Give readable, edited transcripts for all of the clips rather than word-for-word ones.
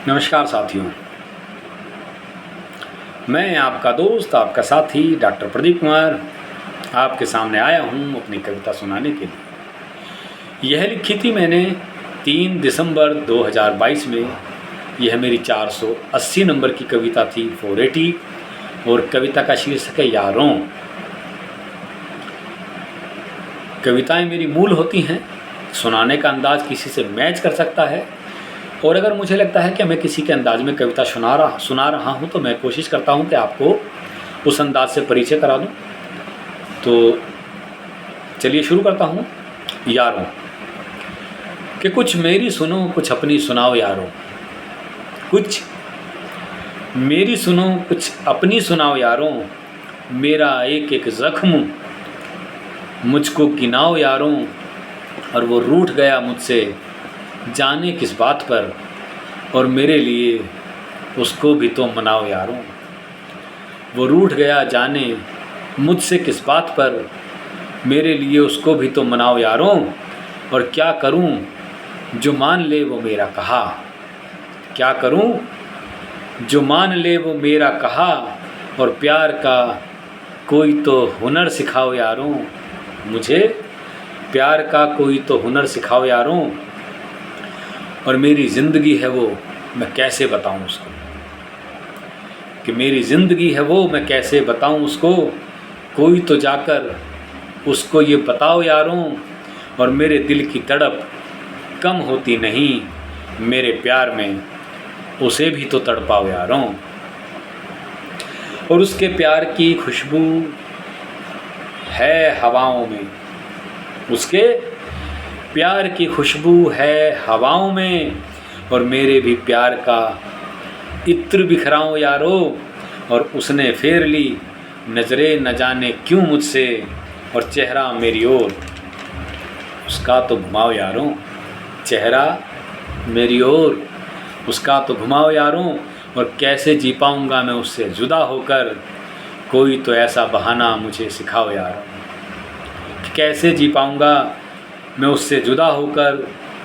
नमस्कार साथियों, मैं आपका दोस्त, आपका साथी डॉक्टर प्रदीप कुमार आपके सामने आया हूँ अपनी कविता सुनाने के लिए। यह लिखी थी मैंने 3 दिसंबर 2022 में। यह मेरी 480 नंबर की कविता थी, 480, और कविता का शीर्षक है यारों। कविताएं मेरी मूल होती हैं, सुनाने का अंदाज़ किसी से मैच कर सकता है, और अगर मुझे लगता है कि मैं किसी के अंदाज में कविता सुना रहा हूँ तो मैं कोशिश करता हूँ कि आपको उस अंदाज से परिचय करा दूँ। तो चलिए शुरू करता हूँ। यारों कि कुछ मेरी सुनो, कुछ अपनी सुनाओ यारों। कुछ मेरी सुनो, कुछ अपनी सुनाओ यारों। मेरा एक एक ज़ख्म मुझको गिनाओ यारों। और वो रूठ गया मुझसे जाने किस बात पर, और मेरे लिए उसको भी तो मनाओ यारों। वो रूठ गया जाने मुझसे किस बात पर, मेरे लिए उसको भी तो मनाओ यारों। और क्या करूं जो मान ले वो मेरा कहा, क्या करूं जो मान ले वो मेरा कहा। और प्यार का कोई तो हुनर सिखाओ यारों। मुझे प्यार का कोई तो हुनर सिखाओ यारों। और मेरी ज़िंदगी है वो मैं कैसे बताऊं उसको, कि मेरी ज़िंदगी है वो मैं कैसे बताऊं उसको। कोई तो जाकर उसको ये बताओ यारों। और मेरे दिल की तड़प कम होती नहीं, मेरे प्यार में उसे भी तो तड़पाओ यारों। और उसके प्यार की खुशबू है हवाओं में, उसके प्यार की खुशबू है हवाओं में। और मेरे भी प्यार का इत्र बिखराओ यारो। और उसने फेर ली नज़रें न जाने क्यों मुझसे, और चेहरा मेरी ओर उसका तो घुमाओ यारों। चेहरा मेरी ओर उसका तो घुमाओ यारों। और कैसे जी पाऊँगा मैं उससे जुदा होकर, कोई तो ऐसा बहाना मुझे सिखाओ यारों। कैसे जी पाऊँगा मैं उससे जुदा होकर,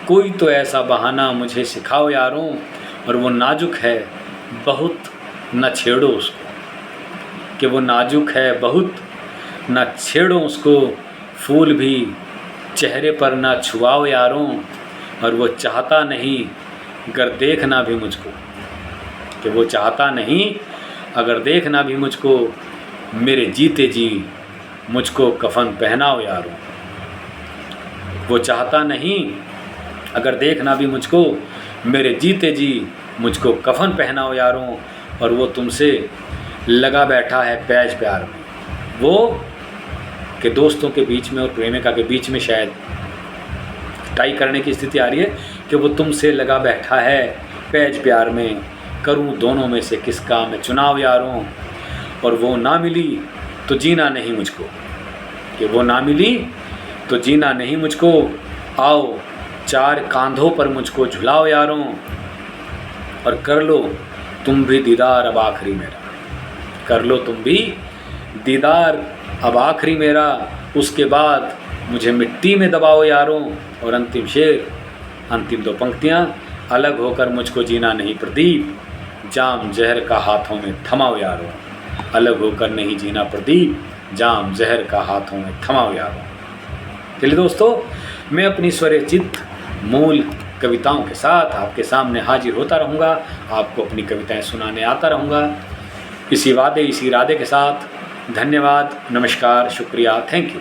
कोई तो ऐसा बहाना मुझे सिखाओ यारों। और वो नाजुक है बहुत न छेड़ो उसको, कि वो नाजुक है बहुत न छेड़ो उसको। फूल भी चेहरे पर ना छुआओ यारों। और वो चाहता नहीं अगर देखना भी मुझको, कि वो चाहता नहीं अगर देखना भी मुझको। मेरे जीते जी मुझको कफन पहनाओ यारों। वो चाहता नहीं अगर देखना भी मुझको, मेरे जीते जी मुझको कफन पहनाओ यारों। और वो तुमसे लगा बैठा है पैच प्यार में। वो कि दोस्तों के बीच में और प्रेमिका के बीच में शायद टाई करने की स्थिति आ रही है, कि वो तुमसे लगा बैठा है पैच प्यार में। करूं दोनों में से किसका मैं चुनाव यारों। और वो ना मिली तो जीना नहीं मुझको, कि वो ना मिली तो जीना नहीं मुझको। आओ 4 कांधों पर मुझको झुलाओ यारों। और कर लो तुम भी दीदार अब आखिरी मेरा, कर लो तुम भी दीदार अब आखिरी मेरा। उसके बाद मुझे मिट्टी में दबाओ यारों। और अंतिम शेर, अंतिम 2 पंक्तियाँ, अलग होकर मुझको जीना नहीं प्रदीप, जाम जहर का हाथों में थमाओ यारों। अलग होकर नहीं जीना प्रदीप, जाम जहर का हाथों में थमाओ यारों। चलिए दोस्तों, मैं अपनी स्वरचित मूल कविताओं के साथ आपके सामने हाजिर होता रहूँगा, आपको अपनी कविताएं सुनाने आता रहूँगा, इसी वादे इसी इरादे के साथ। धन्यवाद, नमस्कार, शुक्रिया, थैंक यू।